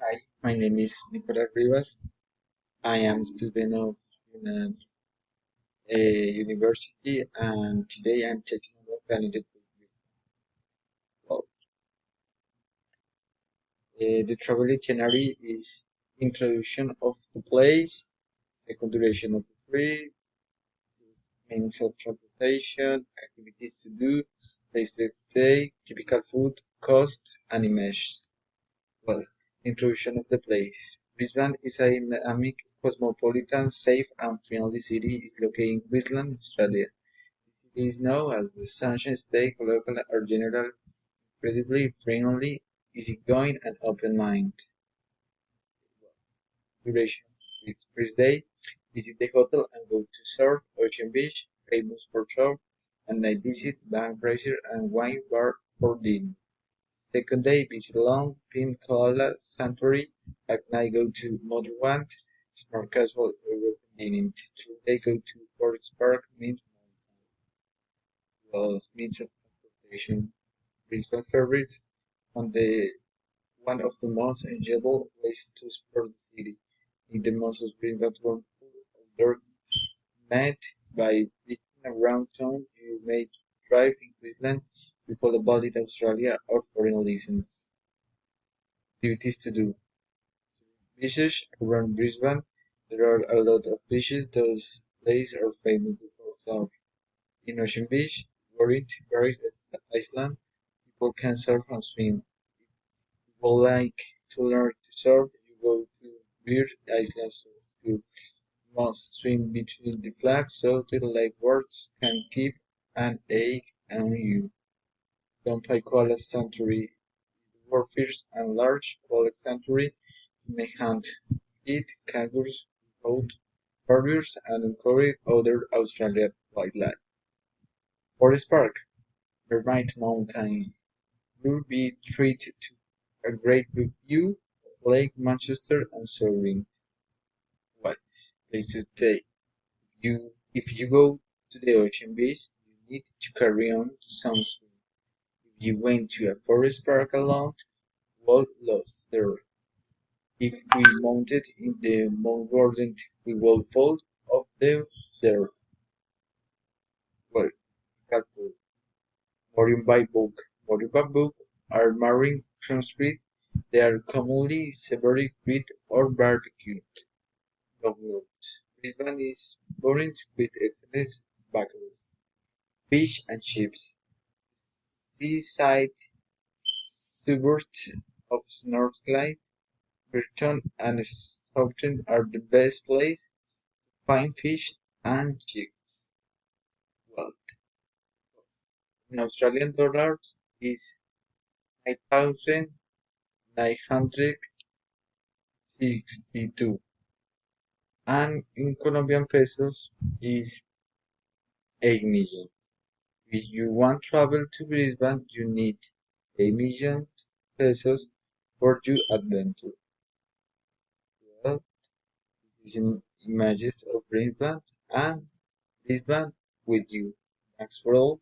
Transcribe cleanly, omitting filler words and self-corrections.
Hi, my name is Nicolas Rivas. I am a student of UNAD University, and today I'm taking about Planet Well, the travel itinerary is introduction of the place, second duration of the trip, means of transportation, activities to do, place to stay, typical food, cost, and images. Well, introduction of the place. Brisbane is a dynamic, cosmopolitan, safe, and friendly city. It's located in Queensland, Australia. The city is known as the Sunshine State. Local are generally incredibly friendly, easygoing, and open-minded. Duration: first day, visit the hotel and go to surf, Ocean Beach, famous for surf, and night visit, bank racer, and wine bar for dinner. Second day, visit Long Pin Koala Sanctuary. At night, go to Motherwand, Smart Casual European Dining. Third day, go to Forest Park, means of transportation. Brisbane Ferries, on the one of the most enjoyable ways to explore the city. In the most of Brisbane wonderful outdoor night by visiting around town, you may drive in Queensland, people about it Australia or foreign lessons. Activities to do. Beaches around Brisbane. There are a lot of beaches. Those places are famous for surf. In Ocean Beach, Warrington Island, people can surf and swim. If you would like to learn to surf, you go to Bird Island so you must swim between the flags so the lifeguards can keep an eye on you. Dompai Koala Sanctuary is the world's first and large koala sanctuary. You may hunt, feed kangaroos without barriers, and encourage other Australian wildlife. Forest Park, Vermont Mountain, will be treated to a great view of Lake Manchester and surrounding. What place to stay? If you go to the ocean beach, you need to carry on sunscreen. If you went to a forest park alone, well lost there. If we mounted in the Mount Gordon, we will fall off there. Well, careful. Moringa bug. Moringa bug are marine transcript. They are commonly severely grilled or barbecued. Logwood. Brisbane is burnt with excellent backwoods. Fish and chips. Seaside suburbs of Northcliffe, Burton and Stockton are the best places to find fish and chips. Well, in Australian dollars is 9,962 and in Colombian pesos is 8 million. If you want travel to Brisbane, you need 8 million pesos for your adventure. Well, this is images of Brisbane and Brisbane with you. Thanks for all.